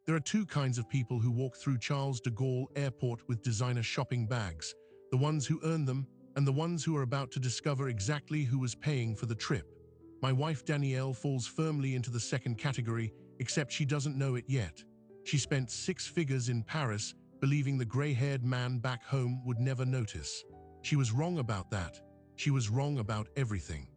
There are two kinds of people who walk through Charles de Gaulle Airport with designer shopping bags, the ones who earn them and the ones who are about to discover exactly who was paying for the trip. My wife Danielle falls firmly into the second category, except she doesn't know it yet. She spent 6 figures in Paris, believing the gray-haired man back home would never notice. She was wrong about that. She was wrong about everything.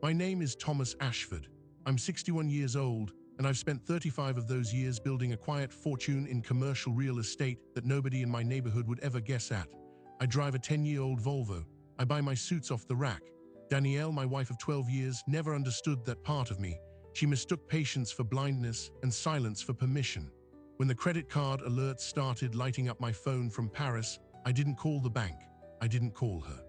My name is Thomas Ashford. I'm 61 years old, and I've spent 35 of those years building a quiet fortune in commercial real estate that nobody in my neighborhood would ever guess at. I drive a 10-year-old Volvo. I buy my suits off the rack. Danielle, my wife of 12 years, never understood that part of me. She mistook patience for blindness and silence for permission. When the credit card alerts started lighting up my phone from Paris, I didn't call the bank. I didn't call her.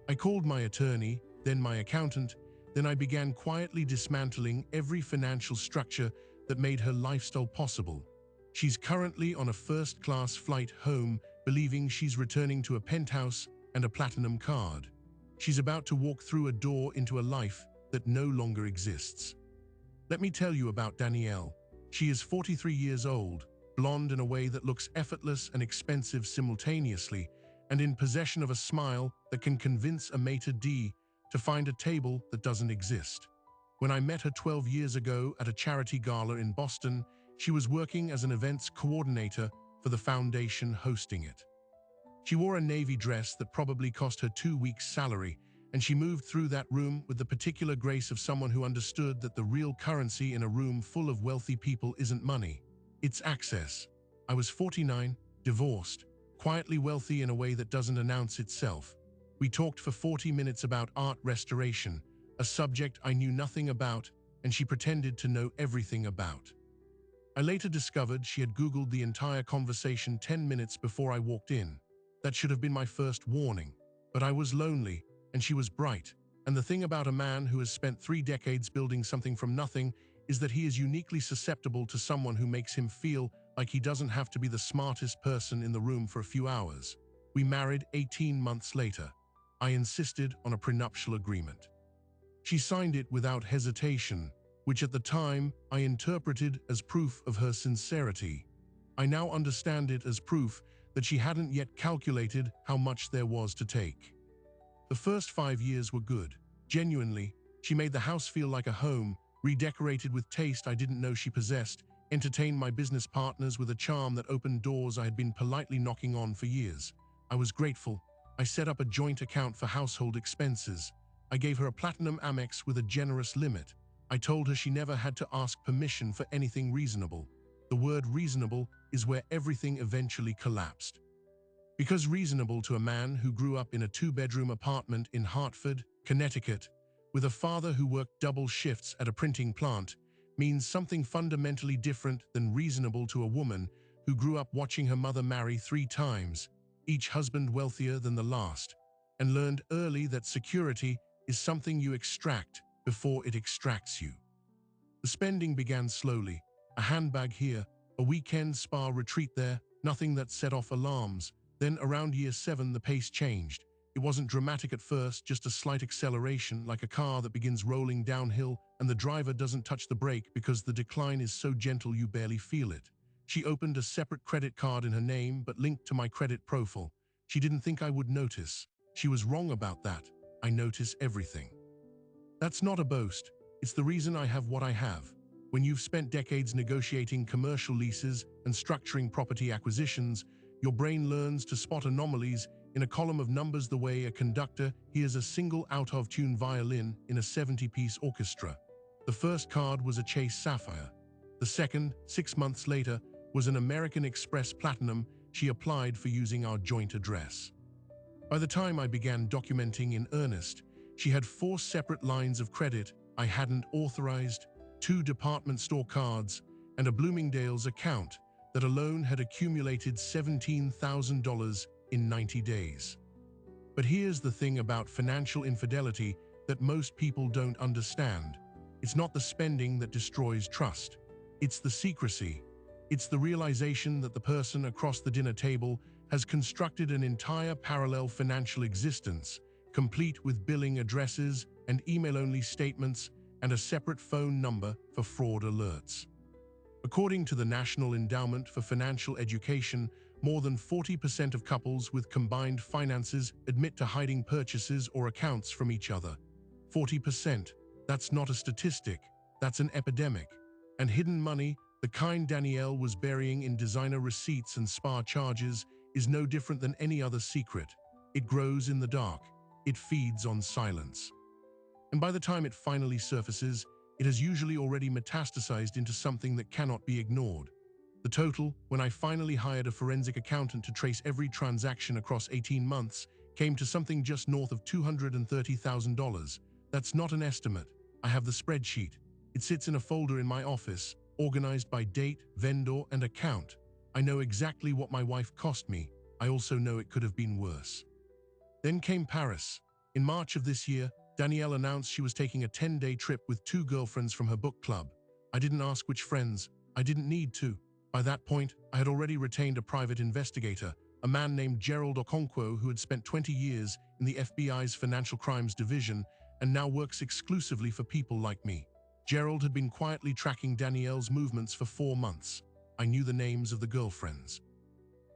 I called my attorney, then my accountant, then I began quietly dismantling every financial structure that made her lifestyle possible. She's currently on a first-class flight home, believing she's returning to a penthouse and a platinum card. She's about to walk through a door into a life that no longer exists. Let me tell you about Danielle. She is 43 years old, blonde in a way that looks effortless and expensive simultaneously, and in possession of a smile that can convince a maitre d' to find a table that doesn't exist. When I met her 12 years ago at a charity gala in Boston, she was working as an events coordinator for the foundation hosting it. She wore a navy dress that probably cost her 2 weeks' salary, and she moved through that room with the particular grace of someone who understood that the real currency in a room full of wealthy people isn't money, it's access. I was 49, divorced, quietly wealthy in a way that doesn't announce itself. We talked for 40 minutes about art restoration, a subject I knew nothing about, and she pretended to know everything about. I later discovered she had Googled the entire conversation 10 minutes before I walked in. That should have been my first warning. But I was lonely, and she was bright. And the thing about a man who has spent 3 decades building something from nothing is that he is uniquely susceptible to someone who makes him feel like he doesn't have to be the smartest person in the room for a few hours. We married 18 months later. I insisted on a prenuptial agreement. She signed it without hesitation, which at the time I interpreted as proof of her sincerity. I now understand it as proof that she hadn't yet calculated how much there was to take. The first 5 years were good. Genuinely, she made the house feel like a home, redecorated with taste I didn't know she possessed, entertained my business partners with a charm that opened doors I had been politely knocking on for years. I was grateful. I set up a joint account for household expenses. I gave her a platinum Amex with a generous limit. I told her she never had to ask permission for anything reasonable. The word reasonable is where everything eventually collapsed. Because reasonable to a man who grew up in a 2-bedroom apartment in Hartford, Connecticut, with a father who worked double shifts at a printing plant, means something fundamentally different than reasonable to a woman who grew up watching her mother marry 3 times, each husband wealthier than the last, and learned early that security is something you extract before it extracts you. The spending began slowly, a handbag here, a weekend spa retreat there, nothing that set off alarms. Then around year 7 the pace changed. It wasn't dramatic at first, just a slight acceleration, like a car that begins rolling downhill and the driver doesn't touch the brake because the decline is so gentle you barely feel it. She opened a separate credit card in her name but linked to my credit profile. She didn't think I would notice. She was wrong about that. I notice everything. That's not a boast. It's the reason I have what I have. When you've spent decades negotiating commercial leases and structuring property acquisitions, your brain learns to spot anomalies in a column of numbers the way a conductor hears a single out-of-tune violin in a 70-piece orchestra. The first card was a Chase Sapphire. The second, 6 months later, was an American Express Platinum she applied for using our joint address. By the time I began documenting in earnest, she had 4 separate lines of credit I hadn't authorized, 2 department store cards, and a Bloomingdale's account that alone had accumulated $17,000 in 90 days. But here's the thing about financial infidelity that most people don't understand. It's not the spending that destroys trust. It's the secrecy. It's the realization that the person across the dinner table has constructed an entire parallel financial existence, complete with billing addresses and email-only statements and a separate phone number for fraud alerts. According to the National Endowment for Financial Education, more than 40% of couples with combined finances admit to hiding purchases or accounts from each other. 40%. That's not a statistic, that's an epidemic. And hidden money, the kind Danielle was burying in designer receipts and spa charges, is no different than any other secret. It grows in the dark. It feeds on silence. And by the time it finally surfaces, it has usually already metastasized into something that cannot be ignored. The total, when I finally hired a forensic accountant to trace every transaction across 18 months, came to something just north of $230,000. That's not an estimate. I have the spreadsheet. It sits in a folder in my office, organized by date, vendor, and account. I know exactly what my wife cost me. I also know it could have been worse. Then came Paris. In March of this year, Danielle announced she was taking a 10-day trip with 2 girlfriends from her book club. I didn't ask which friends. I didn't need to. By that point, I had already retained a private investigator, a man named Gerald Okonkwo, who had spent 20 years in the FBI's Financial Crimes Division and now works exclusively for people like me. Gerald had been quietly tracking Danielle's movements for 4 months. I knew the names of the girlfriends.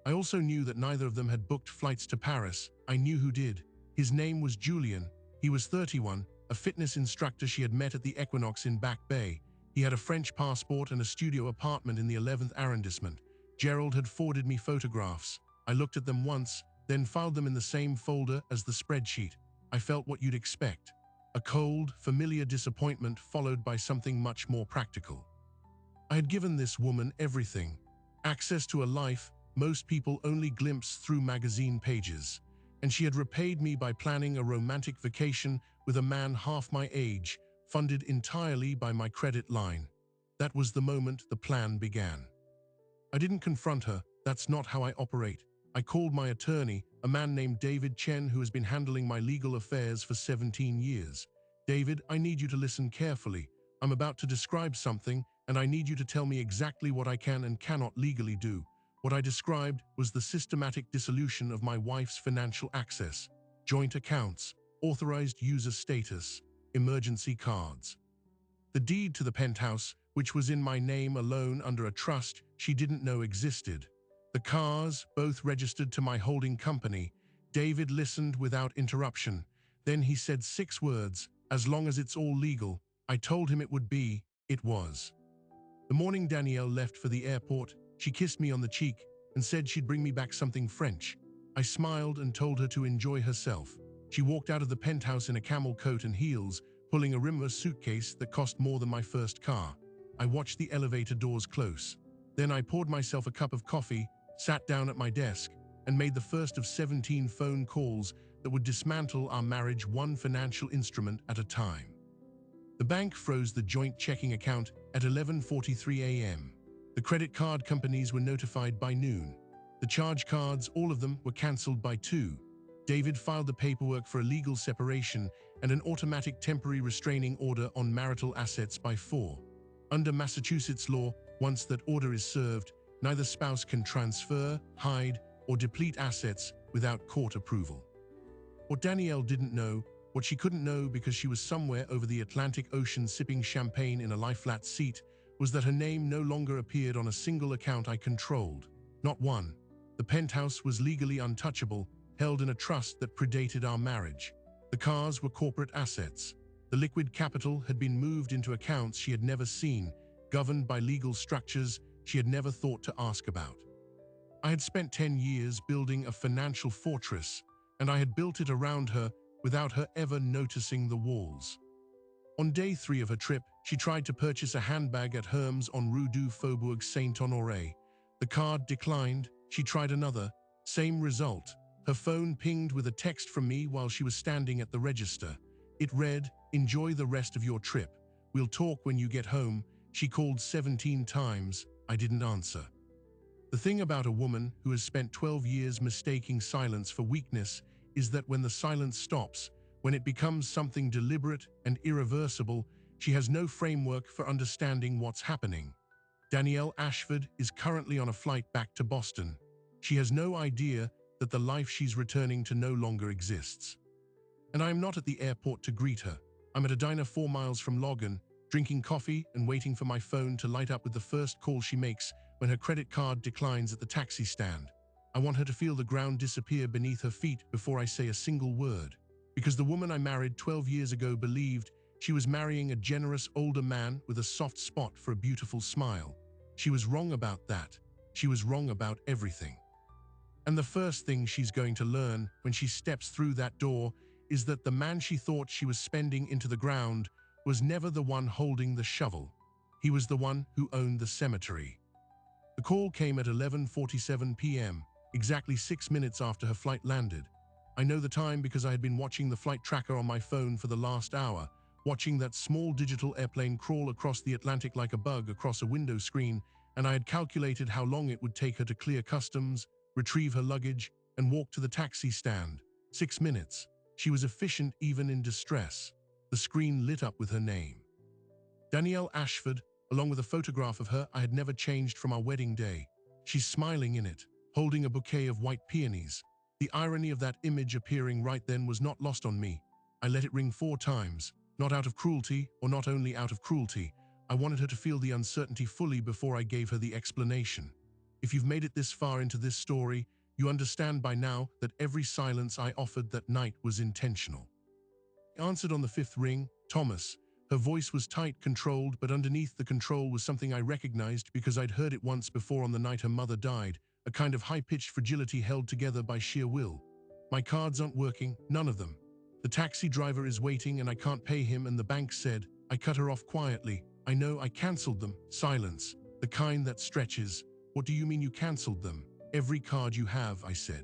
I also knew that neither of them had booked flights to Paris. I knew who did. His name was Julian. He was 31, a fitness instructor she had met at the Equinox in Back Bay. He had a French passport and a studio apartment in the 11th arrondissement. Gerald had forwarded me photographs. I looked at them once, then filed them in the same folder as the spreadsheet. I felt what you'd expect. A cold, familiar disappointment followed by something much more practical. I had given this woman everything. Access to a life most people only glimpse through magazine pages. And she had repaid me by planning a romantic vacation with a man half my age, funded entirely by my credit line. That was the moment the plan began. I didn't confront her. That's not how I operate. I called my attorney, a man named David Chen, who has been handling my legal affairs for 17 years. David, I need you to listen carefully. I'm about to describe something, and I need you to tell me exactly what I can and cannot legally do. What I described was the systematic dissolution of my wife's financial access, joint accounts, authorized user status, emergency cards. The deed to the penthouse, which was in my name alone under a trust she didn't know existed. The cars, both registered to my holding company. David listened without interruption. Then he said 6 words, as long as it's all legal. I told him it would be, it was. The morning Danielle left for the airport, she kissed me on the cheek and said she'd bring me back something French. I smiled and told her to enjoy herself. She walked out of the penthouse in a camel coat and heels, pulling a rimless suitcase that cost more than my first car. I watched the elevator doors close. Then I poured myself a cup of coffee, sat down at my desk, and made the first of 17 phone calls that would dismantle our marriage one financial instrument at a time. The bank froze the joint checking account at 11:43 a.m. The credit card companies were notified by noon. The charge cards, all of them, were cancelled by 2. David filed the paperwork for a legal separation and an automatic temporary restraining order on marital assets by 4. Under Massachusetts law, once that order is served, neither spouse can transfer, hide, or deplete assets without court approval. What Danielle didn't know, what she couldn't know because she was somewhere over the Atlantic Ocean sipping champagne in a lie-flat seat, was that her name no longer appeared on a single account I controlled. Not one. The penthouse was legally untouchable, held in a trust that predated our marriage. The cars were corporate assets. The liquid capital had been moved into accounts she had never seen, governed by legal structures she had never thought to ask about. I had spent 10 years building a financial fortress, and I had built it around her without her ever noticing the walls. On day 3 of her trip, she tried to purchase a handbag at Hermes on Rue du Faubourg Saint-Honoré. The card declined. She tried another. Same result. Her phone pinged with a text from me while she was standing at the register. It read, "Enjoy the rest of your trip. We'll talk when you get home." She called 17 times. I didn't answer. The thing about a woman who has spent 12 years mistaking silence for weakness is that when the silence stops, when it becomes something deliberate and irreversible, she has no framework for understanding what's happening. Danielle Ashford is currently on a flight back to Boston. She has no idea that the life she's returning to no longer exists. And I am not at the airport to greet her. I'm at a diner 4 miles from Logan, drinking coffee and waiting for my phone to light up with the first call she makes when her credit card declines at the taxi stand. I want her to feel the ground disappear beneath her feet before I say a single word. Because the woman I married 12 years ago believed she was marrying a generous older man with a soft spot for a beautiful smile. She was wrong about that. She was wrong about everything. And the first thing she's going to learn when she steps through that door is that the man she thought she was spending into the ground was never the one holding the shovel. He was the one who owned the cemetery. The call came at 11:47 p.m., exactly 6 minutes after her flight landed. I know the time because I had been watching the flight tracker on my phone for the last hour, watching that small digital airplane crawl across the Atlantic like a bug across a window screen, and I had calculated how long it would take her to clear customs, retrieve her luggage, and walk to the taxi stand. 6 minutes. She was efficient even in distress. The screen lit up with her name. Danielle Ashford, along with a photograph of her I had never changed from our wedding day. She's smiling in it, holding a bouquet of white peonies. The irony of that image appearing right then was not lost on me. I let it ring 4 times, not out of cruelty, or not only out of cruelty. I wanted her to feel the uncertainty fully before I gave her the explanation. If you've made it this far into this story, you understand by now that every silence I offered that night was intentional. I answered on the 5th ring, Thomas. Her voice was tight, controlled, but underneath the control was something I recognized because I'd heard it once before on the night her mother died, a kind of high-pitched fragility held together by sheer will. My cards aren't working, none of them. The taxi driver is waiting and I can't pay him, and the bank said. I cut her off quietly. I know I cancelled them. Silence. The kind that stretches. What do you mean you cancelled them? Every card you have, I said.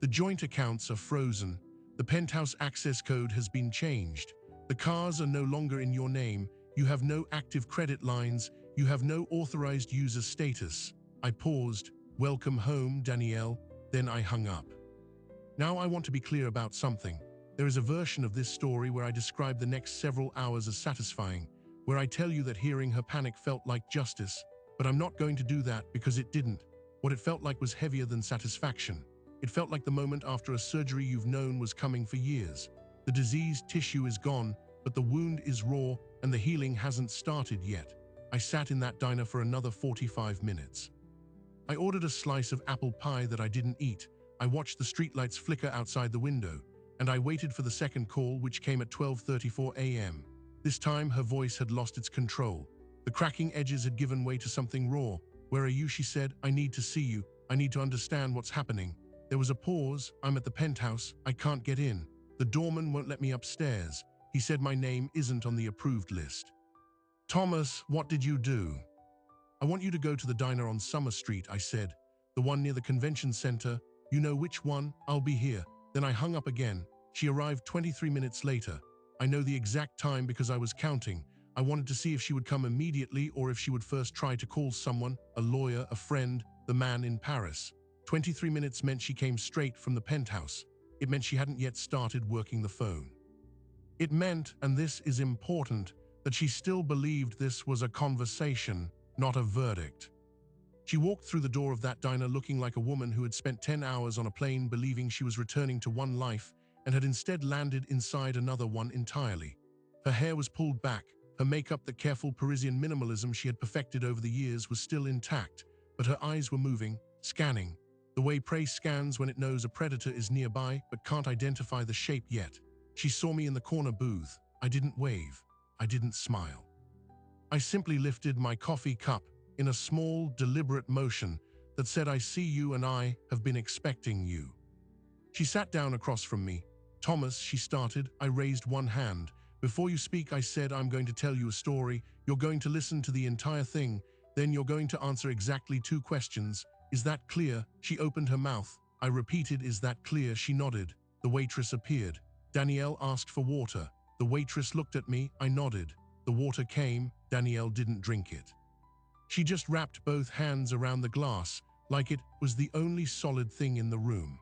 The joint accounts are frozen. The penthouse access code has been changed. The cars are no longer in your name. You have no active credit lines. You have no authorized user status. I paused. Welcome home, Danielle. Then I hung up. Now I want to be clear about something. There is a version of this story where I describe the next several hours as satisfying, where I tell you that hearing her panic felt like justice, but I'm not going to do that because it didn't. What it felt like was heavier than satisfaction. It felt like the moment after a surgery you've known was coming for years. The diseased tissue is gone, but the wound is raw and the healing hasn't started yet. I sat in that diner for another 45 minutes. I ordered a slice of apple pie that I didn't eat. I watched the streetlights flicker outside the window, and I waited for the second call, which came at 12:34 a.m. This time her voice had lost its control. The cracking edges had given way to something raw. Where are you? She said. I need to see you. I need to understand what's happening. There was a pause. I'm at the penthouse. I can't get in. The doorman won't let me upstairs. He said my name isn't on the approved list. Thomas, what did you do? I want you to go to the diner on Summer Street, I said. The one near the convention center. You know which one? I'll be here. Then I hung up again. She arrived 23 minutes later. I know the exact time because I was counting. I wanted to see if she would come immediately or if she would first try to call someone, a lawyer, a friend, the man in Paris. 23 minutes meant she came straight from the penthouse. It meant she hadn't yet started working the phone. It meant, and this is important, that she still believed this was a conversation, not a verdict. She walked through the door of that diner looking like a woman who had spent 10 hours on a plane believing she was returning to one life and had instead landed inside another one entirely. Her hair was pulled back. Her makeup, the careful Parisian minimalism she had perfected over the years, was still intact, but her eyes were moving, scanning. The way prey scans when it knows a predator is nearby but can't identify the shape yet. She saw me in the corner booth. I didn't wave. I didn't smile. I simply lifted my coffee cup in a small, deliberate motion that said, I see you and I have been expecting you. She sat down across from me. Thomas, she started. I raised one hand. Before you speak, I said, I'm going to tell you a story. You're going to listen to the entire thing. Then you're going to answer exactly 2 questions. Is that clear? She opened her mouth. I repeated, is that clear? She nodded. The waitress appeared. Danielle asked for water. The waitress looked at me. I nodded. The water came. Danielle didn't drink it. She just wrapped both hands around the glass, like it was the only solid thing in the room.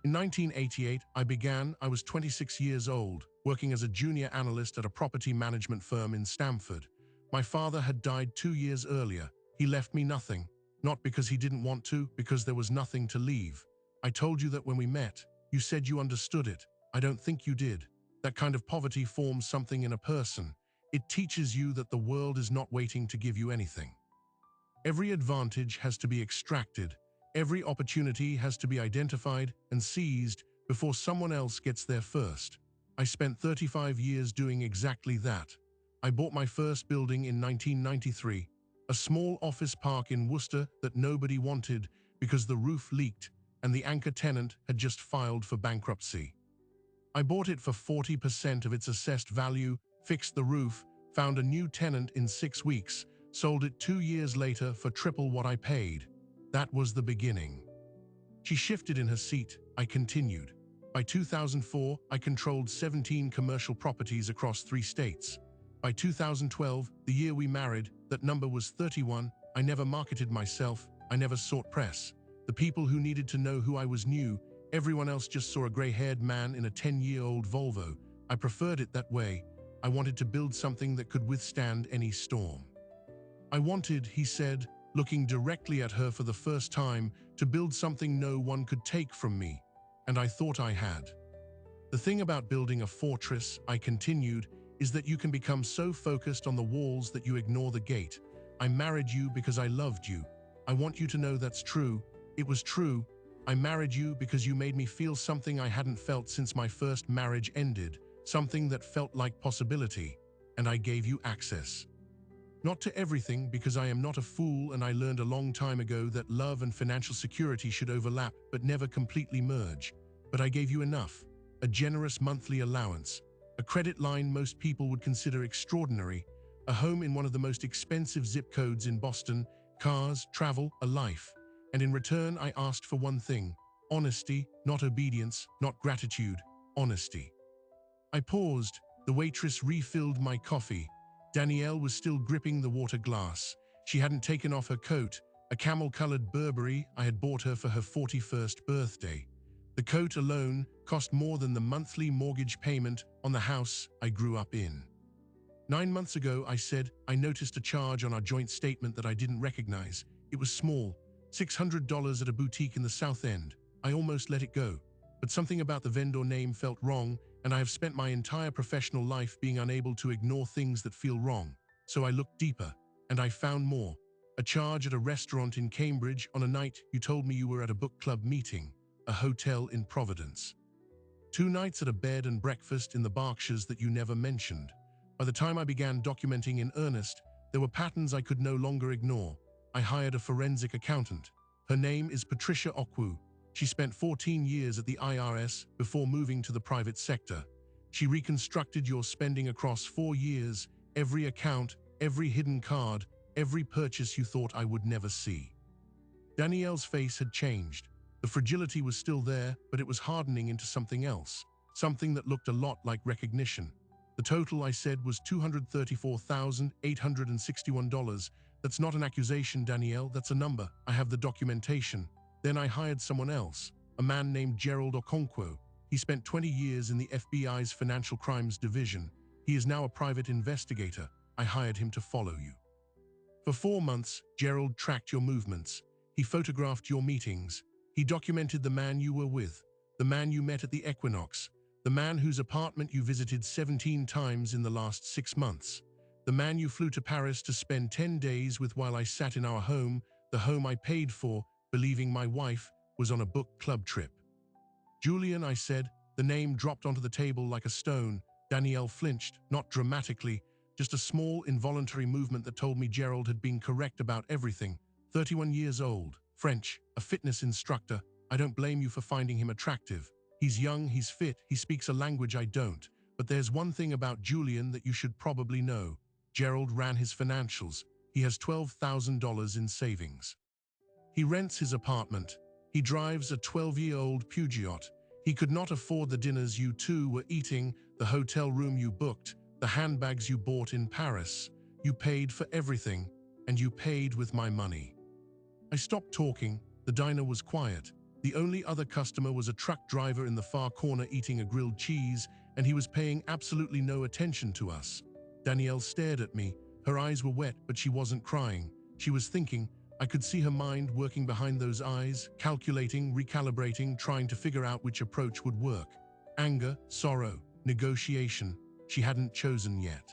In 1988, I was 26 years old, working as a junior analyst at a property management firm in Stamford. My father had died 2 years earlier. He left me nothing. Not because he didn't want to, because there was nothing to leave. I told you that when we met. You said you understood it. I don't think you did. That kind of poverty forms something in a person. It teaches you that the world is not waiting to give you anything. Every advantage has to be extracted. Every opportunity has to be identified and seized before someone else gets there first. I spent 35 years doing exactly that. I bought my first building in 1993, a small office park in Worcester that nobody wanted because the roof leaked and the anchor tenant had just filed for bankruptcy. I bought it for 40% of its assessed value, fixed the roof, found a new tenant in 6 weeks, sold it 2 years later for triple what I paid. That was the beginning. She shifted in her seat. I continued. By 2004, I controlled 17 commercial properties across 3 states. By 2012, the year we married, that number was 31. I never marketed myself. I never sought press. The people who needed to know who I was knew. Everyone else just saw a gray-haired man in a 10-year-old Volvo. I preferred it that way. I wanted to build something that could withstand any storm. I wanted, he said, looking directly at her for the first time, to build something no one could take from me. And I thought I had. The thing about building a fortress, I continued, is that you can become so focused on the walls that you ignore the gate. I married you because I loved you. I want you to know that's true. It was true. I married you because you made me feel something I hadn't felt since my first marriage ended, something that felt like possibility, and I gave you access. Not to everything, because I am not a fool, and I learned a long time ago that love and financial security should overlap but never completely merge. But I gave you enough, a generous monthly allowance, a credit line most people would consider extraordinary, a home in one of the most expensive zip codes in Boston, cars, travel, a life. And in return, I asked for one thing: honesty, not obedience, not gratitude, honesty. I paused. The waitress refilled my coffee. Danielle was still gripping the water glass. She hadn't taken off her coat, a camel-colored Burberry I had bought her for her 41st birthday. The coat alone cost more than the monthly mortgage payment on the house I grew up in. 9 months ago, I said, I noticed a charge on our joint statement that I didn't recognize. It was small, $600 at a boutique in the South End. I almost let it go. But something about the vendor name felt wrong, and I have spent my entire professional life being unable to ignore things that feel wrong. So I looked deeper, and I found more. A charge at a restaurant in Cambridge on a night you told me you were at a book club meeting, a hotel in Providence. 2 nights at a bed and breakfast in the Berkshires that you never mentioned. By the time I began documenting in earnest, there were patterns I could no longer ignore. I hired a forensic accountant. Her name is Patricia Okwu. She spent 14 years at the IRS before moving to the private sector. She reconstructed your spending across 4 years, every account, every hidden card, every purchase you thought I would never see. Danielle's face had changed. The fragility was still there, but it was hardening into something else, something that looked a lot like recognition. The total, I said, was $234,861. That's not an accusation, Danielle, that's a number. I have the documentation. Then I hired someone else, a man named Gerald Okonkwo. He spent 20 years in the FBI's Financial Crimes Division. He is now a private investigator. I hired him to follow you. For 4 months, Gerald tracked your movements. He photographed your meetings. He documented the man you were with, the man you met at the Equinox, the man whose apartment you visited 17 times in the last 6 months, the man you flew to Paris to spend 10 days with while I sat in our home, the home I paid for, believing my wife was on a book club trip. Julian, I said. The name dropped onto the table like a stone. Danielle flinched, not dramatically, just a small involuntary movement that told me Gerald had been correct about everything. 31 years old, French, a fitness instructor. I don't blame you for finding him attractive. He's young, he's fit, he speaks a language I don't. But there's one thing about Julian that you should probably know. Gerald ran his financials. He has $12,000 in savings. He rents his apartment. He drives a 12-year-old Peugeot. He could not afford the dinners you two were eating, the hotel room you booked, the handbags you bought in Paris. You paid for everything, and you paid with my money. I stopped talking. The diner was quiet. The only other customer was a truck driver in the far corner eating a grilled cheese, and he was paying absolutely no attention to us. Danielle stared at me. Her eyes were wet, but she wasn't crying. She was thinking. I could see her mind working behind those eyes, calculating, recalibrating, trying to figure out which approach would work. Anger, sorrow, negotiation. She hadn't chosen yet.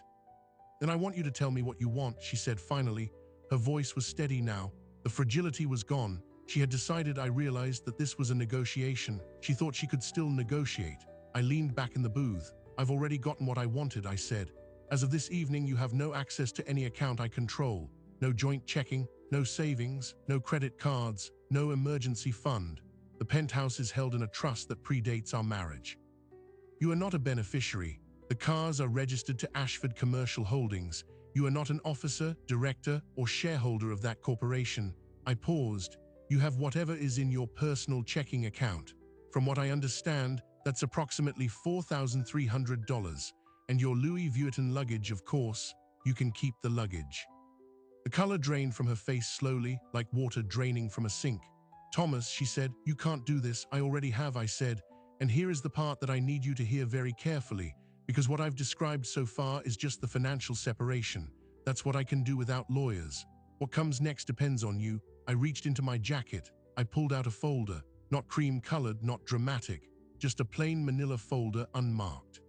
Then I want you to tell me what you want, she said finally. Her voice was steady now. The fragility was gone. She had decided. I realized that this was a negotiation. She thought she could still negotiate. I leaned back in the booth. I've already gotten what I wanted, I said. As of this evening, you have no access to any account I control. No joint checking, no savings, no credit cards, no emergency fund. The penthouse is held in a trust that predates our marriage. You are not a beneficiary. The cars are registered to Ashford Commercial Holdings. You are not an officer, director, or shareholder of that corporation. I paused. You have whatever is in your personal checking account. From what I understand, that's approximately $4,300. And your Louis Vuitton luggage, of course. You can keep the luggage. The color drained from her face slowly, like water draining from a sink. Thomas, she said, you can't do this. I already have, I said. And here is the part that I need you to hear very carefully, because what I've described so far is just the financial separation. That's what I can do without lawyers. What comes next depends on you. I reached into my jacket. I pulled out a folder, not cream-colored, not dramatic, just a plain manila folder unmarked.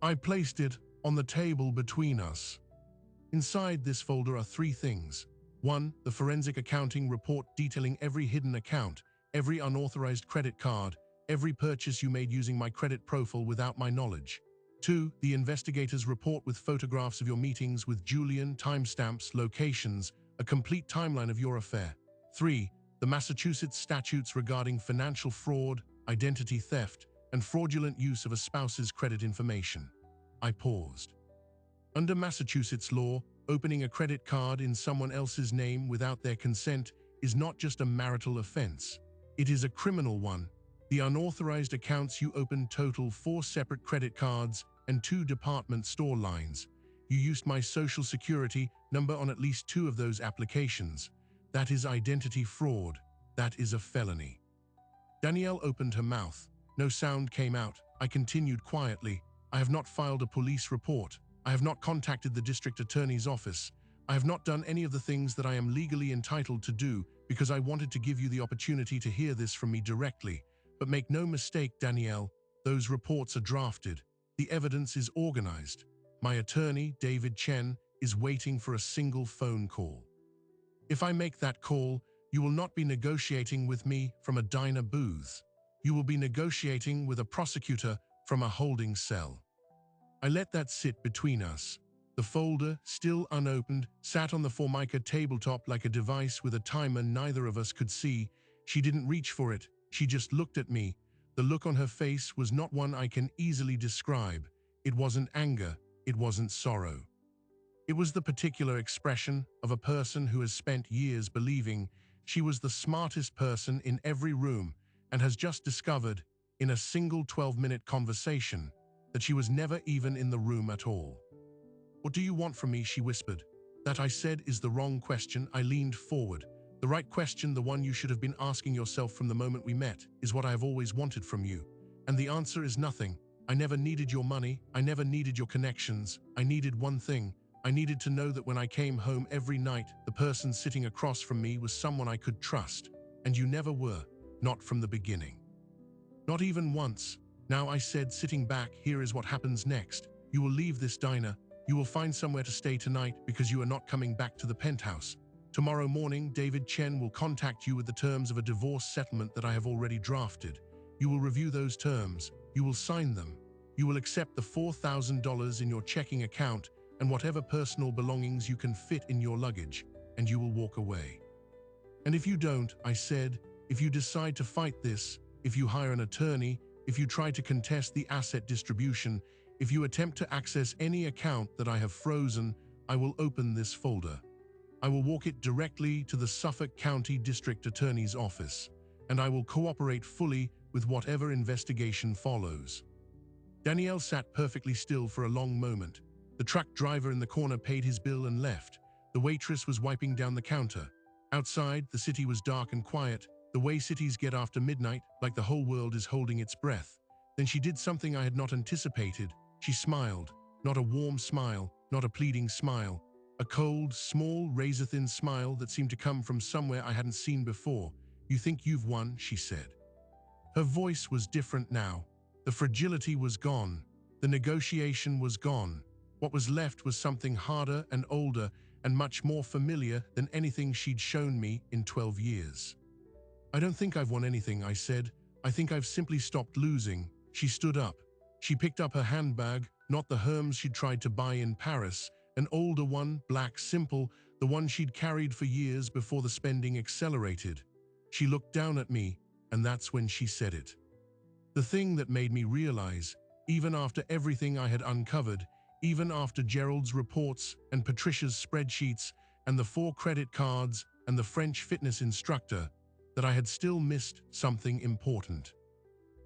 I placed it on the table between us. Inside this folder are three things. 1. The forensic accounting report detailing every hidden account, every unauthorized credit card, every purchase you made using my credit profile without my knowledge. 2. The investigator's report with photographs of your meetings with Julian, timestamps, locations, a complete timeline of your affair. 3. The Massachusetts statutes regarding financial fraud, identity theft, and fraudulent use of a spouse's credit information. I paused. Under Massachusetts law, opening a credit card in someone else's name without their consent is not just a marital offense. It is a criminal one. The unauthorized accounts you opened total 4 separate credit cards and 2 department store lines. You used my social security number on at least 2 of those applications. That is identity fraud. That is a felony. Danielle opened her mouth. No sound came out. I continued quietly. I have not filed a police report. I have not contacted the district attorney's office. I have not done any of the things that I am legally entitled to do because I wanted to give you the opportunity to hear this from me directly. But make no mistake, Danielle, those reports are drafted. The evidence is organized. My attorney, David Chen, is waiting for a single phone call. If I make that call, you will not be negotiating with me from a diner booth. You will be negotiating with a prosecutor from a holding cell. I let that sit between us. The folder, still unopened, sat on the Formica tabletop like a device with a timer neither of us could see. She didn't reach for it. She just looked at me. The look on her face was not one I can easily describe. It wasn't anger. It wasn't sorrow. It was the particular expression of a person who has spent years believing she was the smartest person in every room and has just discovered, in a single 12-minute conversation, that she was never even in the room at all. What do you want from me? She whispered. That, I said, is the wrong question. I leaned forward. The right question, the one you should have been asking yourself from the moment we met, is what I have always wanted from you. And the answer is nothing. I never needed your money. I never needed your connections. I needed one thing. I needed to know that when I came home every night, the person sitting across from me was someone I could trust. And you never were. Not from the beginning. Not even once. Now, I said, sitting back, here is what happens next. You will leave this diner. You will find somewhere to stay tonight because you are not coming back to the penthouse. Tomorrow morning, David Chen will contact you with the terms of a divorce settlement that I have already drafted. You will review those terms. You will sign them. You will accept the $4,000 in your checking account and whatever personal belongings you can fit in your luggage, and you will walk away. And if you don't, I said, if you decide to fight this, if you hire an attorney, if you try to contest the asset distribution, if you attempt to access any account that I have frozen, I will open this folder. I will walk it directly to the Suffolk County District Attorney's office, and I will cooperate fully with whatever investigation follows. Danielle sat perfectly still for a long moment. The truck driver in the corner paid his bill and left. The waitress was wiping down the counter. Outside, the city was dark and quiet, the way cities get after midnight, like the whole world is holding its breath. Then she did something I had not anticipated. She smiled. Not a warm smile, not a pleading smile. A cold, small, razor-thin smile that seemed to come from somewhere I hadn't seen before. You think you've won, she said. Her voice was different now. The fragility was gone. The negotiation was gone. What was left was something harder and older and much more familiar than anything she'd shown me in 12 years. I don't think I've won anything, I said. I think I've simply stopped losing. She stood up. She picked up her handbag, not the Hermes she'd tried to buy in Paris, an older one, black, simple, the one she'd carried for years before the spending accelerated. She looked down at me, and that's when she said it. The thing that made me realize, even after everything I had uncovered, even after Gerald's reports and Patricia's spreadsheets and the 4 credit cards and the French fitness instructor, that I had still missed something important.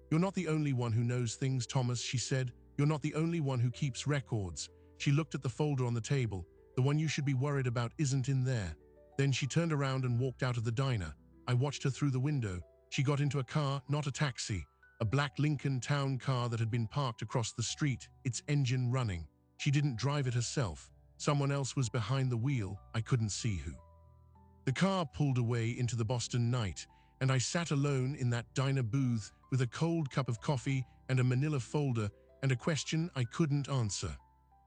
You're not the only one who knows things, Thomas, she said. You're not the only one who keeps records. She looked at the folder on the table. The one you should be worried about isn't in there. Then she turned around and walked out of the diner. I watched her through the window. She got into a car, not a taxi, a black Lincoln Town car that had been parked across the street, its engine running. She didn't drive it herself. Someone else was behind the wheel. I couldn't see who. The car pulled away into the Boston night, and I sat alone in that diner booth with a cold cup of coffee and a manila folder and a question I couldn't answer.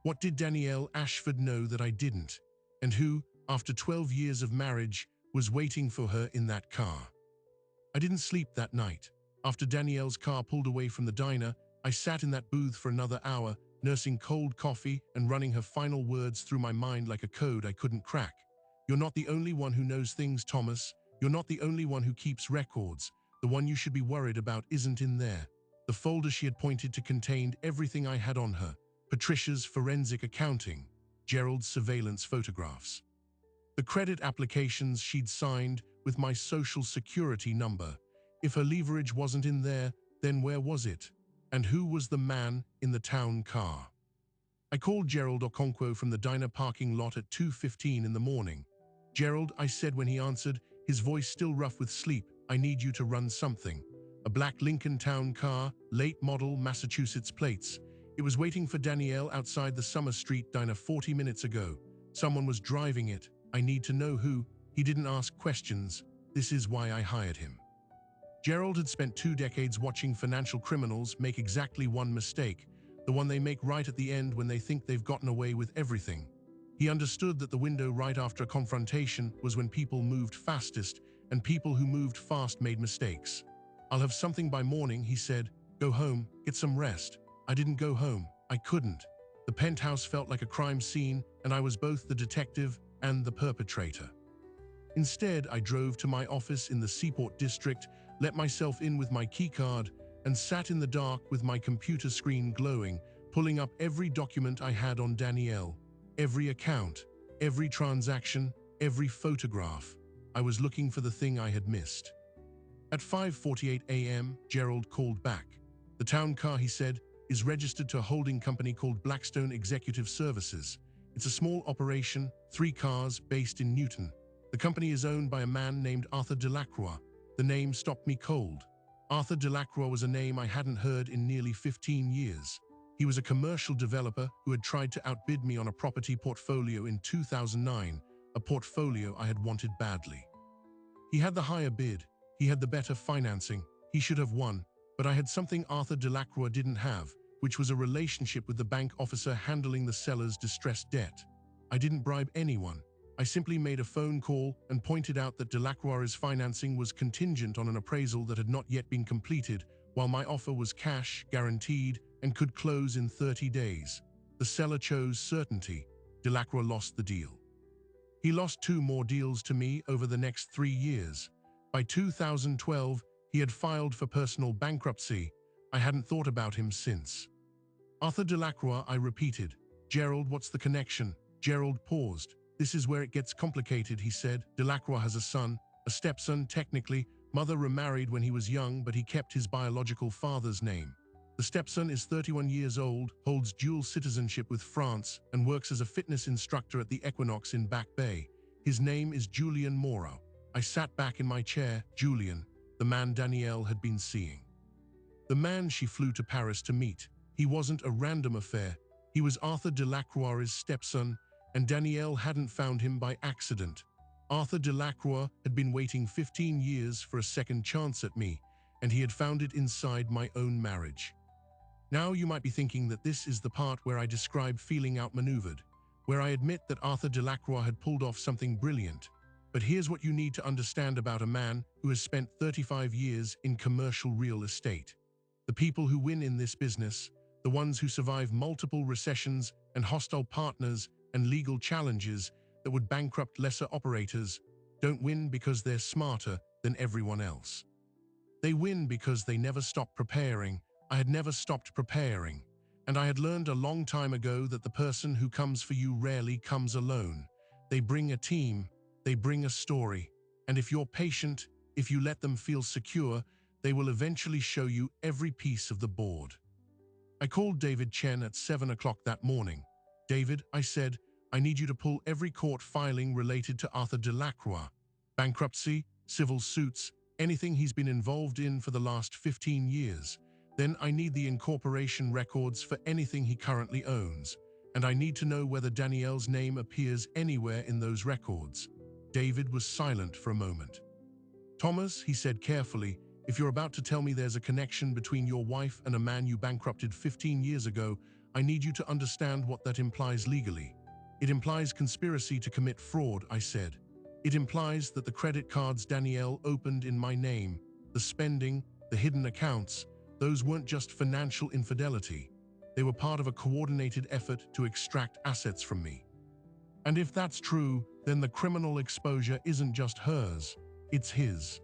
What did Danielle Ashford know that I didn't? And who, after 12 years of marriage, was waiting for her in that car? I didn't sleep that night. After Danielle's car pulled away from the diner, I sat in that booth for another hour, nursing cold coffee and running her final words through my mind like a code I couldn't crack. You're not the only one who knows things, Thomas. You're not the only one who keeps records. The one you should be worried about isn't in there. The folder she had pointed to contained everything I had on her. Patricia's forensic accounting, Gerald's surveillance photographs, the credit applications she'd signed with my social security number. If her leverage wasn't in there, then where was it? And who was the man in the town car? I called Gerald Okonkwo from the diner parking lot at 2:15 in the morning. Gerald, I said when he answered, his voice still rough with sleep, I need you to run something. A black Lincoln Town car, late model, Massachusetts plates. It was waiting for Danielle outside the Summer Street diner 40 minutes ago. Someone was driving it. I need to know who. He didn't ask questions. This is why I hired him. Gerald had spent 2 decades watching financial criminals make exactly one mistake, the one they make right at the end when they think they've gotten away with everything. He understood that the window right after a confrontation was when people moved fastest, and people who moved fast made mistakes. I'll have something by morning, he said. Go home, get some rest. I didn't go home. I couldn't. The penthouse felt like a crime scene, and I was both the detective and the perpetrator. Instead, I drove to my office in the Seaport District, let myself in with my keycard, and sat in the dark with my computer screen glowing, pulling up every document I had on Danielle, every account, every transaction, every photograph. I was looking for the thing I had missed. At 5:48 a.m., Gerald called back. The town car, he said, is registered to a holding company called Blackstone Executive Services. It's a small operation, 3 cars, based in Newton. The company is owned by a man named Arthur Delacroix. The name stopped me cold. Arthur Delacroix was a name I hadn't heard in nearly 15 years. He was a commercial developer who had tried to outbid me on a property portfolio in 2009, a portfolio I had wanted badly. He had the higher bid. He had the better financing. He should have won. But I had something Arthur Delacroix didn't have, which was a relationship with the bank officer handling the seller's distressed debt. I didn't bribe anyone. I simply made a phone call and pointed out that Delacroix's financing was contingent on an appraisal that had not yet been completed, while my offer was cash, guaranteed, and could close in 30 days. The seller chose certainty. Delacroix lost the deal. He lost 2 more deals to me over the next 3 years. By 2012, he had filed for personal bankruptcy. I hadn't thought about him since. Arthur Delacroix, I repeated. Gerald, what's the connection? Gerald paused. This is where it gets complicated, he said. Delacroix has a son, a stepson technically. Mother remarried when he was young, but he kept his biological father's name. The stepson is 31 years old, holds dual citizenship with France, and works as a fitness instructor at the Equinox in Back Bay. His name is Julian Moreau. I sat back in my chair. Julian, the man Danielle had been seeing. The man she flew to Paris to meet. He wasn't a random affair. He was Arthur Delacroix's stepson, and Danielle hadn't found him by accident. Arthur Delacroix had been waiting 15 years for a second chance at me, and he had found it inside my own marriage. Now you might be thinking that this is the part where I describe feeling outmaneuvered, where I admit that Arthur Delacroix had pulled off something brilliant. But here's what you need to understand about a man who has spent 35 years in commercial real estate. The people who win in this business, the ones who survive multiple recessions and hostile partners and legal challenges that would bankrupt lesser operators, don't win because they're smarter than everyone else. They win because they never stop preparing. I had never stopped preparing. And I had learned a long time ago that the person who comes for you rarely comes alone. They bring a team, they bring a story. And if you're patient, if you let them feel secure, they will eventually show you every piece of the board. I called David Chen at 7 o'clock that morning. David, I said, I need you to pull every court filing related to Arthur Delacroix. Bankruptcy, civil suits, anything he's been involved in for the last 15 years. Then I need the incorporation records for anything he currently owns. And I need to know whether Danielle's name appears anywhere in those records. David was silent for a moment. Thomas, he said carefully, if you're about to tell me there's a connection between your wife and a man you bankrupted 15 years ago, I need you to understand what that implies legally. It implies conspiracy to commit fraud, I said. It implies that the credit cards Danielle opened in my name, the spending, the hidden accounts, those weren't just financial infidelity. They were part of a coordinated effort to extract assets from me. And if that's true, then the criminal exposure isn't just hers, it's his.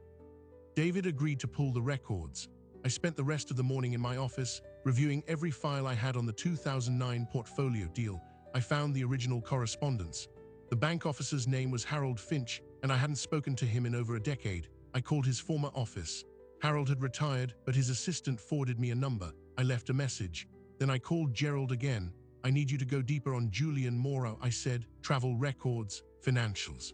David agreed to pull the records. I spent the rest of the morning in my office, reviewing every file I had on the 2009 portfolio deal. I found the original correspondence. The bank officer's name was Harold Finch, and I hadn't spoken to him in over a decade. I called his former office. Harold had retired, but his assistant forwarded me a number. I left a message. Then I called Gerald again. I need you to go deeper on Julian Moreau, I said, travel records, financials.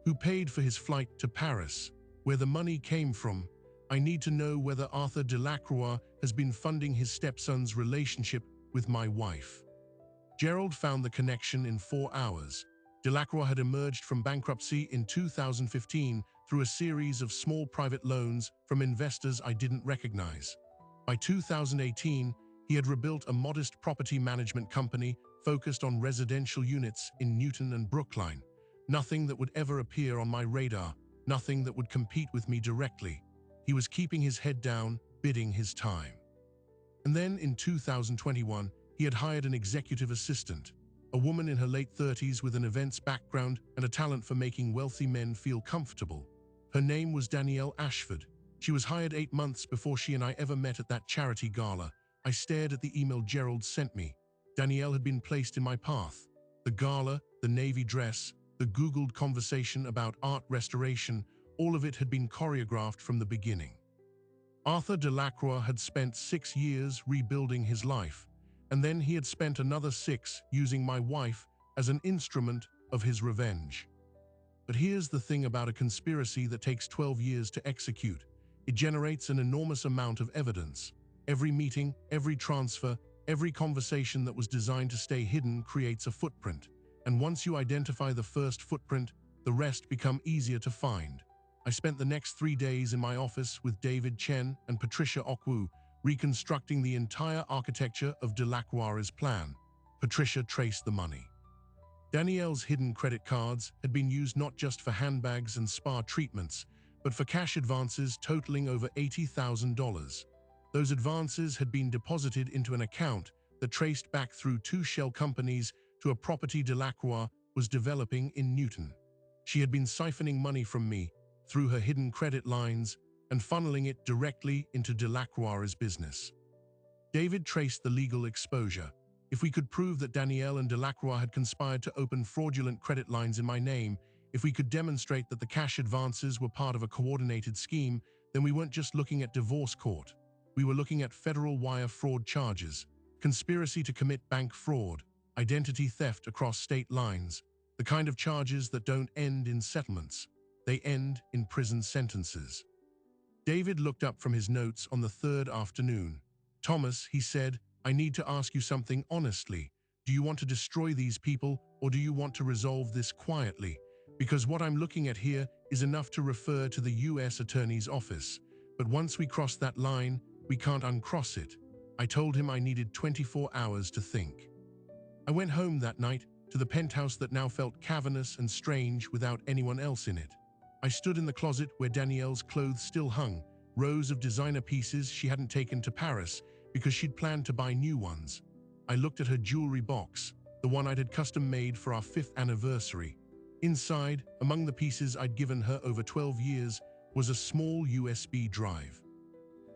Who paid for his flight to Paris? Where the money came from? I need to know whether Arthur Delacroix has been funding his stepson's relationship with my wife. Gerald found the connection in 4 hours. Delacroix had emerged from bankruptcy in 2015 through a series of small private loans from investors I didn't recognize. By 2018, he had rebuilt a modest property management company focused on residential units in Newton and Brookline. Nothing that would ever appear on my radar, nothing that would compete with me directly. He was keeping his head down, biding his time. And then in 2021, he had hired an executive assistant, a woman in her late 30s with an events background and a talent for making wealthy men feel comfortable. Her name was Danielle Ashford. She was hired 8 months before she and I ever met at that charity gala. I stared at the email Gerald sent me. Danielle had been placed in my path. The gala, the navy dress, the Googled conversation about art restoration, all of it had been choreographed from the beginning. Arthur Delacroix had spent 6 years rebuilding his life, and then he had spent another 6 using my wife as an instrument of his revenge. But here's the thing about a conspiracy that takes 12 years to execute. It generates an enormous amount of evidence. Every meeting, every transfer, every conversation that was designed to stay hidden creates a footprint. And once you identify the first footprint, the rest become easier to find. I spent the next 3 days in my office with David Chen and Patricia Okwu, reconstructing the entire architecture of Delacroix's plan. Patricia traced the money. Danielle's hidden credit cards had been used not just for handbags and spa treatments, but for cash advances totaling over $80,000. Those advances had been deposited into an account that traced back through 2 shell companies to a property Delacroix was developing in Newton. She had been siphoning money from me through her hidden credit lines and funneling it directly into Delacroix's business. David traced the legal exposure. If we could prove that Danielle and Delacroix had conspired to open fraudulent credit lines in my name, if we could demonstrate that the cash advances were part of a coordinated scheme, then we weren't just looking at divorce court. We were looking at federal wire fraud charges, conspiracy to commit bank fraud, identity theft across state lines, the kind of charges that don't end in settlements. They end in prison sentences. David looked up from his notes on the 3rd afternoon. Thomas, he said, I need to ask you something honestly. Do you want to destroy these people, or do you want to resolve this quietly? Because what I'm looking at here is enough to refer to the U.S. Attorney's Office. But once we cross that line, we can't uncross it. I told him I needed 24 hours to think. I went home that night to the penthouse that now felt cavernous and strange without anyone else in it. I stood in the closet where Danielle's clothes still hung, rows of designer pieces she hadn't taken to Paris because she'd planned to buy new ones. I looked at her jewelry box, the one I'd had custom made for our 5th anniversary. Inside, among the pieces I'd given her over 12 years, was a small USB drive.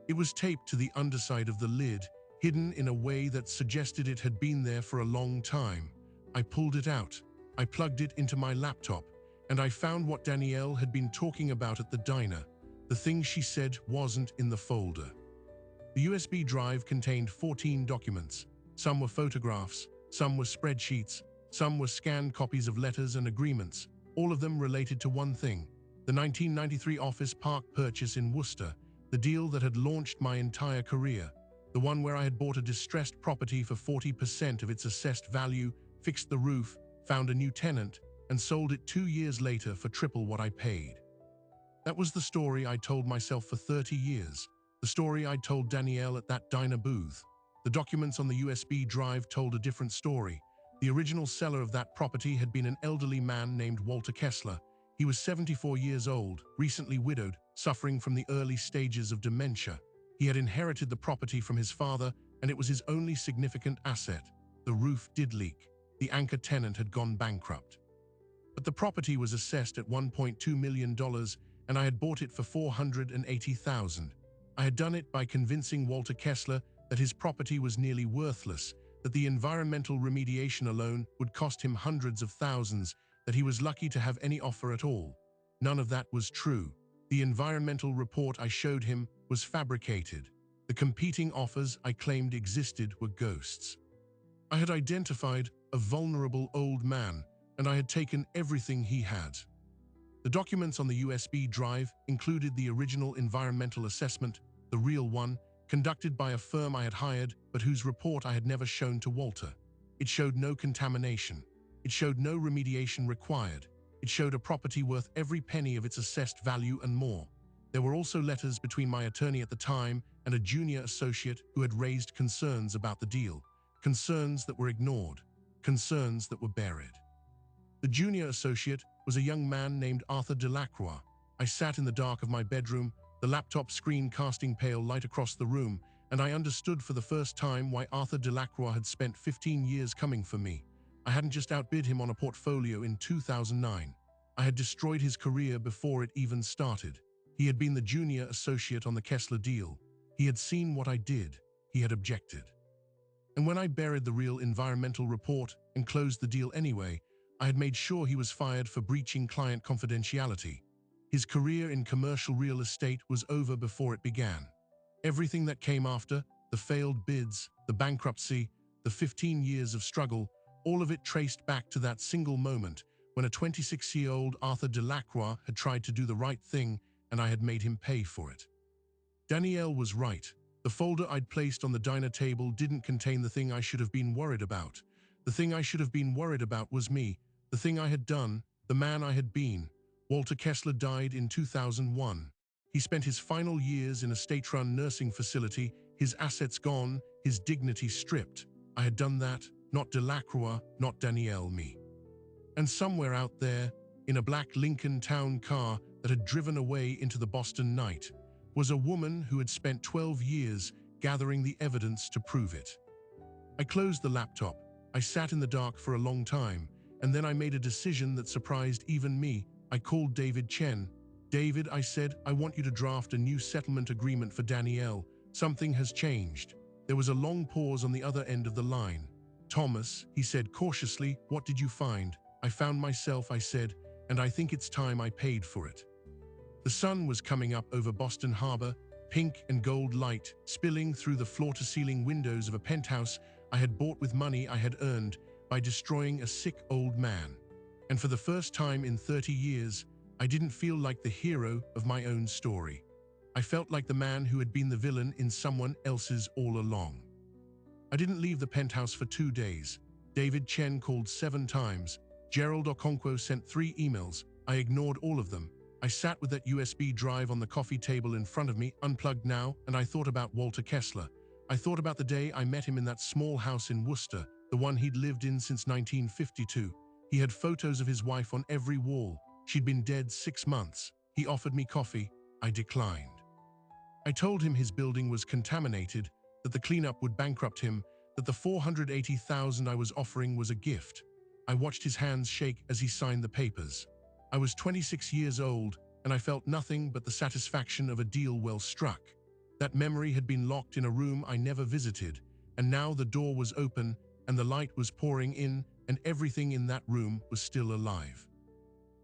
It was taped to the underside of the lid, hidden in a way that suggested it had been there for a long time. I pulled it out. I plugged it into my laptop, and I found what Danielle had been talking about at the diner. The thing she said wasn't in the folder. The USB drive contained 14 documents. Some were photographs, some were spreadsheets, some were scanned copies of letters and agreements, all of them related to one thing: the 1993 office park purchase in Worcester, the deal that had launched my entire career, the one where I had bought a distressed property for 40% of its assessed value, fixed the roof, found a new tenant, and sold it 2 years later for triple what I paid. That was the story I'd told myself for 30 years, the story I'd told Danielle at that diner booth. The documents on the USB drive told a different story. The original seller of that property had been an elderly man named Walter Kessler. He was 74 years old, recently widowed, suffering from the early stages of dementia. He had inherited the property from his father, and it was his only significant asset. The roof did leak. The anchor tenant had gone bankrupt. But the property was assessed at $1.2 million, and I had bought it for $480,000. I had done it by convincing Walter Kessler that his property was nearly worthless, that the environmental remediation alone would cost him hundreds of thousands, that he was lucky to have any offer at all. None of that was true. The environmental report I showed him was fabricated. The competing offers I claimed existed were ghosts. I had identified a vulnerable old man, and I had taken everything he had. The documents on the USB drive included the original environmental assessment, the real one, conducted by a firm I had hired, but whose report I had never shown to Walter. It showed no contamination. It showed no remediation required. It showed a property worth every penny of its assessed value and more. There were also letters between my attorney at the time and a junior associate who had raised concerns about the deal. Concerns that were ignored. Concerns that were buried. The junior associate was a young man named Arthur Delacroix. I sat in the dark of my bedroom, the laptop screen casting pale light across the room, and I understood for the first time why Arthur Delacroix had spent 15 years coming for me. I hadn't just outbid him on a portfolio in 2009. I had destroyed his career before it even started. He had been the junior associate on the Kessler deal. He had seen what I did. He had objected. And when I buried the real environmental report and closed the deal anyway, I had made sure he was fired for breaching client confidentiality. His career in commercial real estate was over before it began. Everything that came after, the failed bids, the bankruptcy, the 15 years of struggle, all of it traced back to that single moment when a 26-year-old Arthur Delacroix had tried to do the right thing, and I had made him pay for it. Danielle was right. The folder I'd placed on the diner table didn't contain the thing I should have been worried about. The thing I should have been worried about was me, the thing I had done, the man I had been. Walter Kessler died in 2001. He spent his final years in a state-run nursing facility, his assets gone, his dignity stripped. I had done that, not Delacroix, not Danielle, me. And somewhere out there, in a black Lincoln Town car that had driven away into the Boston night, was a woman who had spent 12 years gathering the evidence to prove it. I closed the laptop. I sat in the dark for a long time, and then I made a decision that surprised even me. I called David Chen. "David," I said, "I want you to draft a new settlement agreement for Danielle. Something has changed." There was a long pause on the other end of the line. "Thomas," he said cautiously, "what did you find?" "I found myself," I said, "and I think it's time I paid for it." The sun was coming up over Boston Harbor, pink and gold light spilling through the floor-to-ceiling windows of a penthouse I had bought with money I had earned by destroying a sick old man. And for the first time in 30 years, I didn't feel like the hero of my own story. I felt like the man who had been the villain in someone else's all along. I didn't leave the penthouse for 2 days. David Chen called 7 times. Gerald Okonkwo sent 3 emails. I ignored all of them. I sat with that USB drive on the coffee table in front of me, unplugged now, and I thought about Walter Kessler. I thought about the day I met him in that small house in Worcester, the one he'd lived in since 1952. He had photos of his wife on every wall. She'd been dead 6 months. He offered me coffee. I declined. I told him his building was contaminated, that the cleanup would bankrupt him, that the $480,000 I was offering was a gift. I watched his hands shake as he signed the papers. I was 26 years old, and I felt nothing but the satisfaction of a deal well struck. That memory had been locked in a room I never visited, and now the door was open and the light was pouring in, and everything in that room was still alive.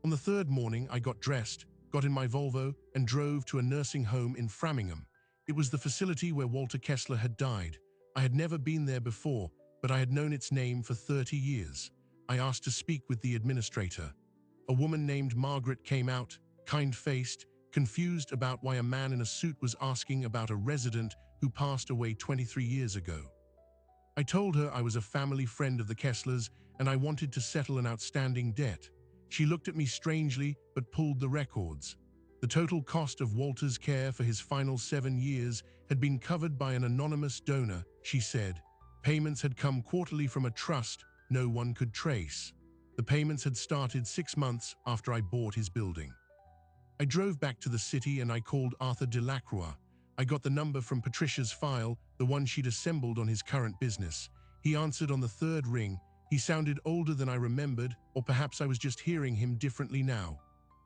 On the third morning, I got dressed, got in my Volvo, and drove to a nursing home in Framingham. It was the facility where Walter Kessler had died. I had never been there before, but I had known its name for 30 years. I asked to speak with the administrator. A woman named Margaret came out, kind-faced, confused about why a man in a suit was asking about a resident who passed away 23 years ago. I told her I was a family friend of the Kesslers and I wanted to settle an outstanding debt. She looked at me strangely but pulled the records. The total cost of Walter's care for his final 7 years had been covered by an anonymous donor, she said. Payments had come quarterly from a trust no one could trace. The payments had started 6 months after I bought his building. I drove back to the city and I called Arthur Delacroix. I got the number from Patricia's file, the one she'd assembled on his current business. He answered on the third ring. He sounded older than I remembered, or perhaps I was just hearing him differently now.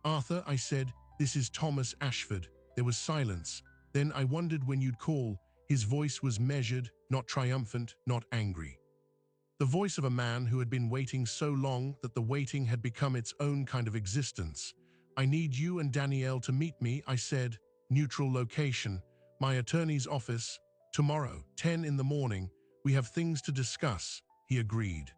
Arthur, I said, this is Thomas Ashford. There was silence. Then I wondered when you'd call. His voice was measured, not triumphant, not angry. The voice of a man who had been waiting so long that the waiting had become its own kind of existence. I need you and Danielle to meet me, I said. Neutral location. My attorney's office. Tomorrow, 10 in the morning. We have things to discuss, he agreed.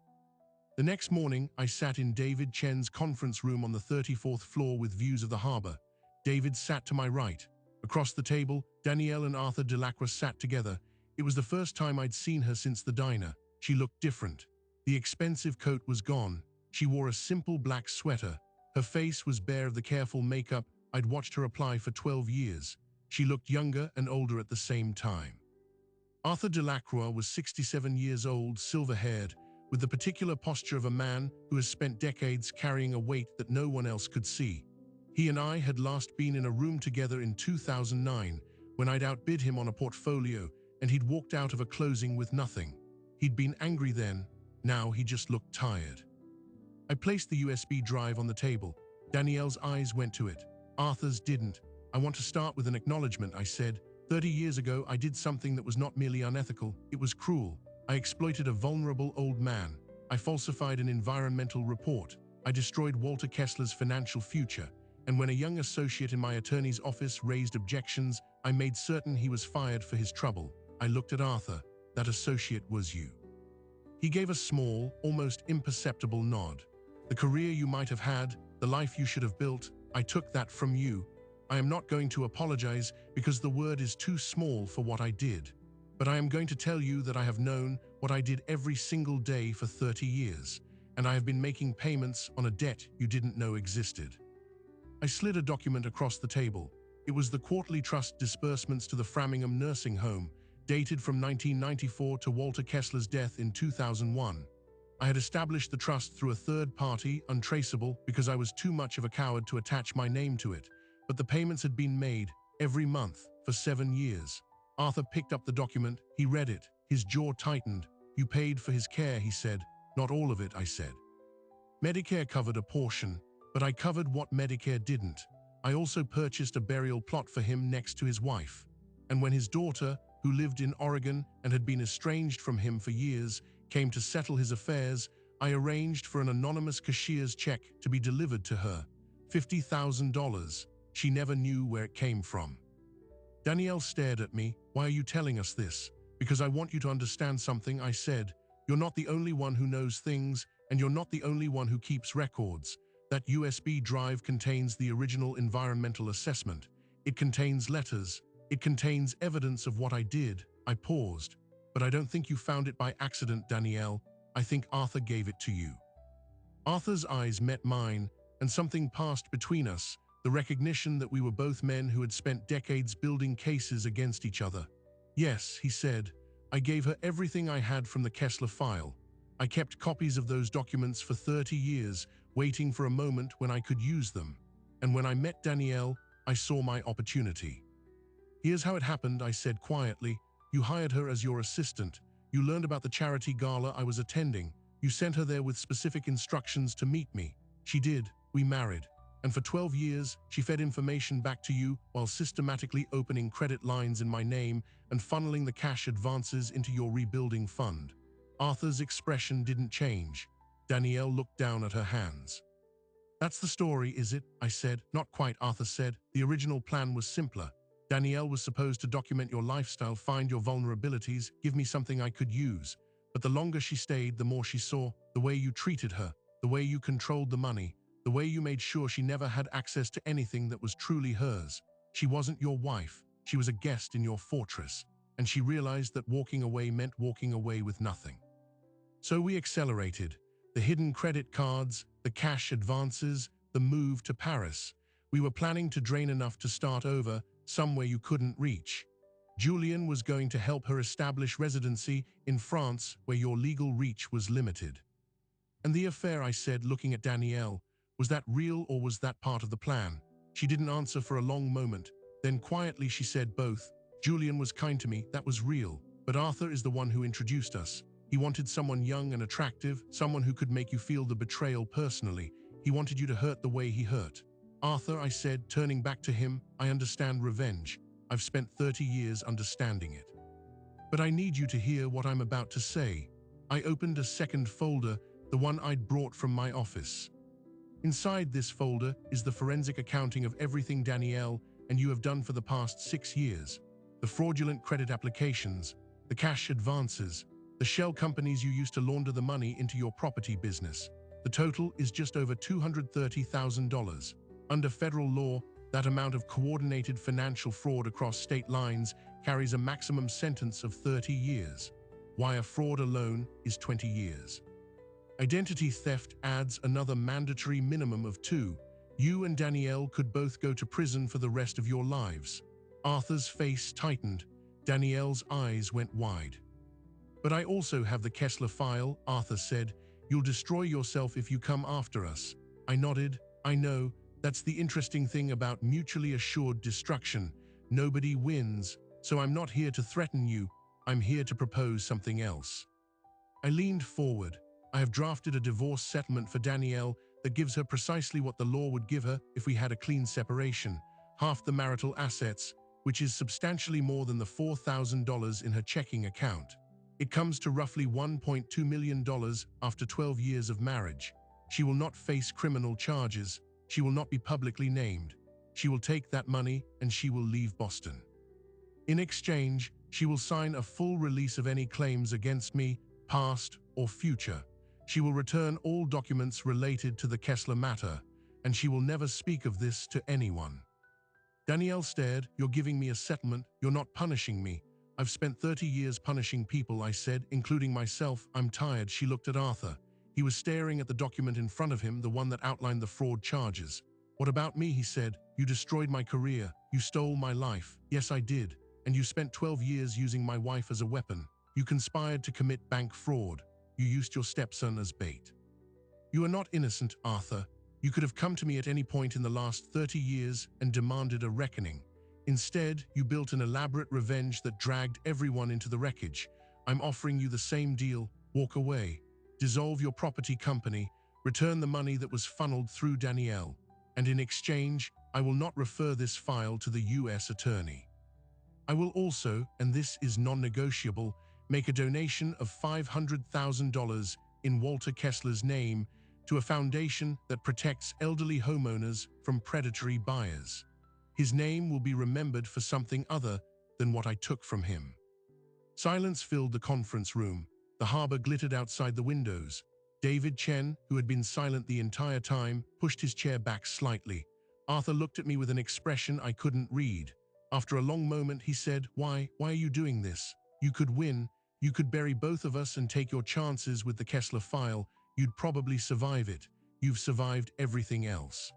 The next morning, I sat in David Chen's conference room on the 34th floor with views of the harbor. David sat to my right. Across the table, Danielle and Arthur Delacroix sat together. It was the first time I'd seen her since the diner. She looked different. The expensive coat was gone. She wore a simple black sweater. Her face was bare of the careful makeup I'd watched her apply for 12 years. She looked younger and older at the same time. Arthur Delacroix was 67 years old, silver-haired, with the particular posture of a man who has spent decades carrying a weight that no one else could see. He and I had last been in a room together in 2009, when I'd outbid him on a portfolio, and he'd walked out of a closing with nothing. He'd been angry then, now he just looked tired. I placed the USB drive on the table. Danielle's eyes went to it. Arthur's didn't. I want to start with an acknowledgement, I said. 30 years ago, I did something that was not merely unethical, it was cruel. I exploited a vulnerable old man. I falsified an environmental report. I destroyed Walter Kessler's financial future. And when a young associate in my attorney's office raised objections, I made certain he was fired for his trouble. I looked at Arthur. That associate was you. He gave a small, almost imperceptible nod. The career you might have had, the life you should have built, I took that from you. I am not going to apologize because the word is too small for what I did. But I am going to tell you that I have known what I did every single day for 30 years, and I have been making payments on a debt you didn't know existed. I slid a document across the table. It was the quarterly trust disbursements to the Framingham nursing home, dated from 1994 to Walter Kessler's death in 2001. I had established the trust through a third party, untraceable, because I was too much of a coward to attach my name to it. But the payments had been made, every month, for 7 years. Arthur picked up the document, he read it, his jaw tightened. You paid for his care, he said. Not all of it, I said. Medicare covered a portion, but I covered what Medicare didn't. I also purchased a burial plot for him next to his wife. And when his daughter, who lived in Oregon and had been estranged from him for years, came to settle his affairs, I arranged for an anonymous cashier's check to be delivered to her. $50,000. She never knew where it came from. Danielle stared at me. Why are you telling us this? Because I want you to understand something, I said. You're not the only one who knows things, and you're not the only one who keeps records. That USB drive contains the original environmental assessment. It contains letters. It contains evidence of what I did. I paused. But I don't think you found it by accident, Danielle. I think Arthur gave it to you. Arthur's eyes met mine, and something passed between us, the recognition that we were both men who had spent decades building cases against each other. Yes, he said, I gave her everything I had from the Kessler file. I kept copies of those documents for 30 years, waiting for a moment when I could use them. And when I met Danielle, I saw my opportunity. Here's how it happened, I said quietly. You hired her as your assistant. You learned about the charity gala I was attending. You sent her there with specific instructions to meet me. She did. We married. And for 12 years, she fed information back to you while systematically opening credit lines in my name and funneling the cash advances into your rebuilding fund. Arthur's expression didn't change. Danielle looked down at her hands. That's the story, is it? I said. Not quite, Arthur said. The original plan was simpler. Danielle was supposed to document your lifestyle, find your vulnerabilities, give me something I could use. But the longer she stayed, the more she saw the way you treated her, the way you controlled the money, the way you made sure she never had access to anything that was truly hers. She wasn't your wife. She was a guest in your fortress. And she realized that walking away meant walking away with nothing. So we accelerated. The hidden credit cards, the cash advances, the move to Paris. We were planning to drain enough to start over, somewhere you couldn't reach. Julian was going to help her establish residency in France where your legal reach was limited. And the affair, I said, looking at Danielle, was that real or was that part of the plan? She didn't answer for a long moment. Then quietly she said both. Julian was kind to me, that was real. But Arthur is the one who introduced us. He wanted someone young and attractive, someone who could make you feel the betrayal personally. He wanted you to hurt the way he hurt. Arthur, I said, turning back to him, I understand revenge. I've spent 30 years understanding it. But I need you to hear what I'm about to say. I opened a second folder, the one I'd brought from my office. Inside this folder is the forensic accounting of everything Danielle and you have done for the past 6 years. The fraudulent credit applications, the cash advances, the shell companies you used to launder the money into your property business. The total is just over $230,000. Under federal law, that amount of coordinated financial fraud across state lines carries a maximum sentence of 30 years. Wire fraud alone is 20 years. Identity theft adds another mandatory minimum of 2. You and Danielle could both go to prison for the rest of your lives. Arthur's face tightened. Danielle's eyes went wide. But I also have the Kessler file, Arthur said. You'll destroy yourself if you come after us. I nodded. I know. That's the interesting thing about mutually assured destruction. Nobody wins. So I'm not here to threaten you. I'm here to propose something else. I leaned forward. I have drafted a divorce settlement for Danielle that gives her precisely what the law would give her if we had a clean separation. Half the marital assets, which is substantially more than the $4,000 in her checking account. It comes to roughly $1.2 million after 12 years of marriage. She will not face criminal charges. She will not be publicly named. She will take that money and she will leave Boston. In exchange, she will sign a full release of any claims against me, past or future. She will return all documents related to the Kessler matter, and she will never speak of this to anyone. Danielle stared. You're giving me a settlement. You're not punishing me. I've spent 30 years punishing people, I said, including myself. I'm tired. She looked at Arthur. He was staring at the document in front of him, the one that outlined the fraud charges. What about me, he said. You destroyed my career. You stole my life. Yes, I did. And you spent 12 years using my wife as a weapon. You conspired to commit bank fraud. You used your stepson as bait. You are not innocent, Arthur. You could have come to me at any point in the last 30 years and demanded a reckoning. Instead, you built an elaborate revenge that dragged everyone into the wreckage. I'm offering you the same deal. Walk away. Dissolve your property company. Return the money that was funneled through Danielle. And in exchange, I will not refer this file to the U.S. attorney. I will also, and this is non-negotiable, make a donation of $500,000 in Walter Kessler's name to a foundation that protects elderly homeowners from predatory buyers. His name will be remembered for something other than what I took from him. Silence filled the conference room. The harbor glittered outside the windows. David Chen, who had been silent the entire time, pushed his chair back slightly. Arthur looked at me with an expression I couldn't read. After a long moment, he said, Why are you doing this? You could win. You could bury both of us and take your chances with the Kessler file. You'd probably survive it. You've survived everything else.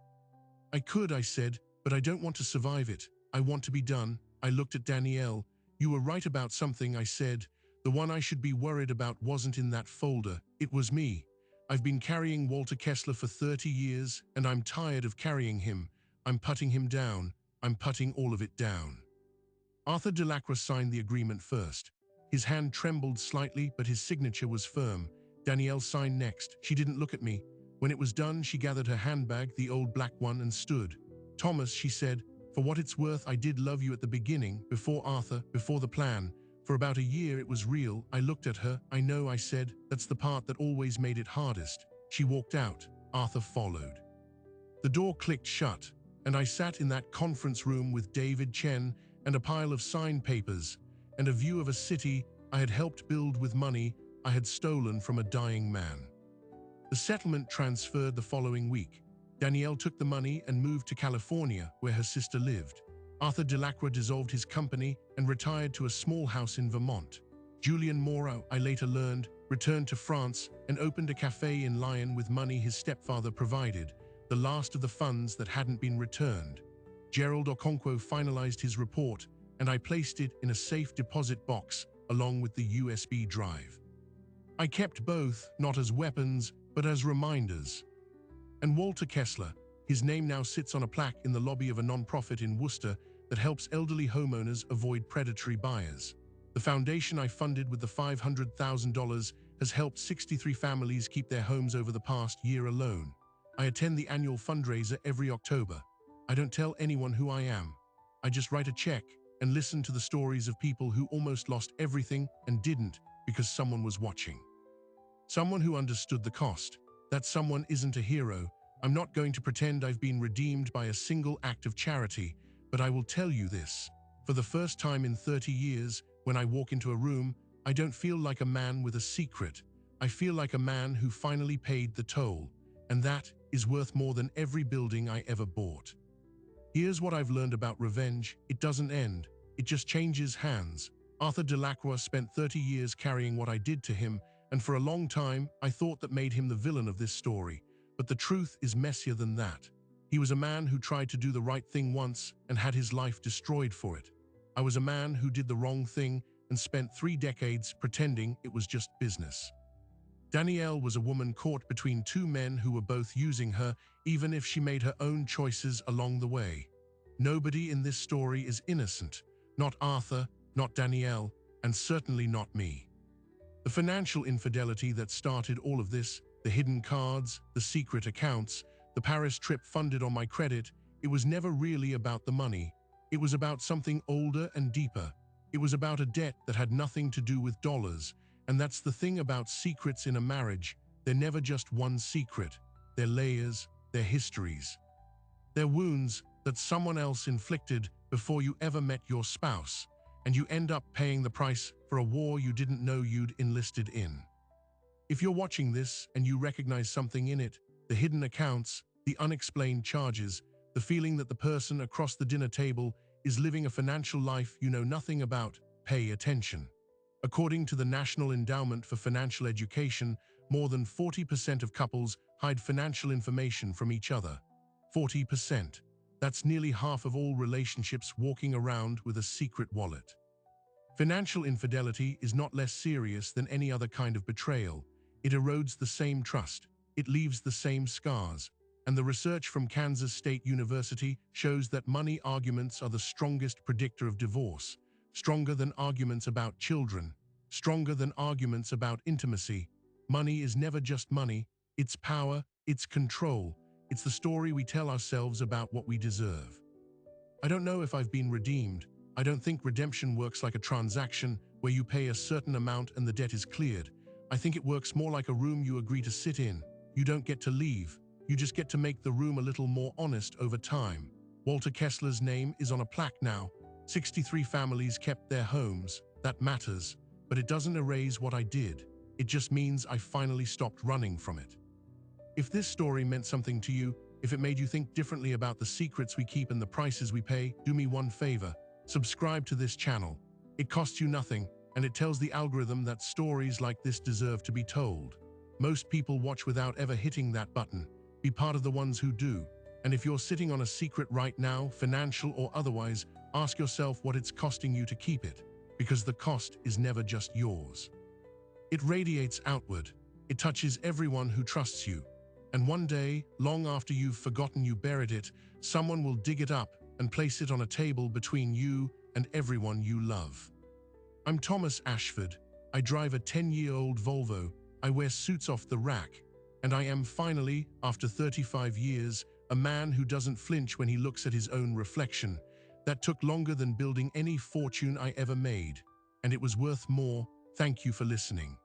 I could, I said, but I don't want to survive it. I want to be done. I looked at Danielle. You were right about something, I said. The one I should be worried about wasn't in that folder, it was me. I've been carrying Walter Kessler for 30 years, and I'm tired of carrying him. I'm putting him down. I'm putting all of it down. Arthur Delacroix signed the agreement first. His hand trembled slightly, but his signature was firm. Danielle signed next. She didn't look at me. When it was done, she gathered her handbag, the old black one, and stood. "Thomas," she said, "for what it's worth, I did love you at the beginning, before Arthur, before the plan. For about a year it was real." I looked at her. "I know," I said. "That's the part that always made it hardest." She walked out. Arthur followed. The door clicked shut, and I sat in that conference room with David Chen and a pile of signed papers, and a view of a city I had helped build with money I had stolen from a dying man. The settlement transferred the following week. Danielle took the money and moved to California, where her sister lived. Arthur Delacroix dissolved his company and retired to a small house in Vermont. Julien Moreau, I later learned, returned to France and opened a cafe in Lyon with money his stepfather provided, the last of the funds that hadn't been returned. Gerald Okonkwo finalized his report, and I placed it in a safe deposit box along with the USB drive. I kept both, not as weapons, but as reminders. And Walter Kessler, his name now sits on a plaque in the lobby of a nonprofit in Worcester that helps elderly homeowners avoid predatory buyers. The foundation I funded with the $500,000 has helped 63 families keep their homes over the past year alone. I attend the annual fundraiser every October. I don't tell anyone who I am. I just write a check and listen to the stories of people who almost lost everything and didn't because someone was watching. Someone who understood the cost. That someone isn't a hero. I'm not going to pretend I've been redeemed by a single act of charity, but I will tell you this. For the first time in 30 years, when I walk into a room, I don't feel like a man with a secret. I feel like a man who finally paid the toll, and that is worth more than every building I ever bought. Here's what I've learned about revenge. It doesn't end. It just changes hands. Arthur Delacroix spent 30 years carrying what I did to him, and for a long time, I thought that made him the villain of this story. But the truth is messier than that. He was a man who tried to do the right thing once and had his life destroyed for it. I was a man who did the wrong thing and spent 3 decades pretending it was just business. Danielle was a woman caught between two men who were both using her, even if she made her own choices along the way. Nobody in this story is innocent. Not Arthur, not Danielle, and certainly not me. The financial infidelity that started all of this, the hidden cards, the secret accounts, the Paris trip funded on my credit, it was never really about the money. It was about something older and deeper. It was about a debt that had nothing to do with dollars. And that's the thing about secrets in a marriage. They're never just one secret. They're layers, they're histories. They're wounds that someone else inflicted before you ever met your spouse, and you end up paying the price for a war you didn't know you'd enlisted in. If you're watching this and you recognize something in it, the hidden accounts, the unexplained charges, the feeling that the person across the dinner table is living a financial life you know nothing about, pay attention. According to the National Endowment for Financial Education, more than 40% of couples hide financial information from each other. 40%. That's nearly half of all relationships walking around with a secret wallet. Financial infidelity is not less serious than any other kind of betrayal. It erodes the same trust. It leaves the same scars. And the research from Kansas State University shows that money arguments are the strongest predictor of divorce. Stronger than arguments about children, stronger than arguments about intimacy. Money is never just money, it's power, it's control, it's the story we tell ourselves about what we deserve. I don't know if I've been redeemed. I don't think redemption works like a transaction where you pay a certain amount and the debt is cleared. I think it works more like a room you agree to sit in. You don't get to leave, you just get to make the room a little more honest over time. Walter Kessler's name is on a plaque now. 63 families kept their homes. That matters, but it doesn't erase what I did. It just means I finally stopped running from it. If this story meant something to you, if it made you think differently about the secrets we keep and the prices we pay, do me one favor. Subscribe to this channel. It costs you nothing, and it tells the algorithm that stories like this deserve to be told. Most people watch without ever hitting that button. Be part of the ones who do. And if you're sitting on a secret right now, financial or otherwise, ask yourself what it's costing you to keep it. because the cost is never just yours. It radiates outward. It touches everyone who trusts you. And one day, long after you've forgotten you buried it, someone will dig it up and place it on a table between you and everyone you love. I'm Thomas Ashford. I drive a 10-year-old Volvo. I wear suits off the rack. And I am finally, after 35 years, a man who doesn't flinch when he looks at his own reflection. That took longer than building any fortune I ever made. And it was worth more. Thank you for listening.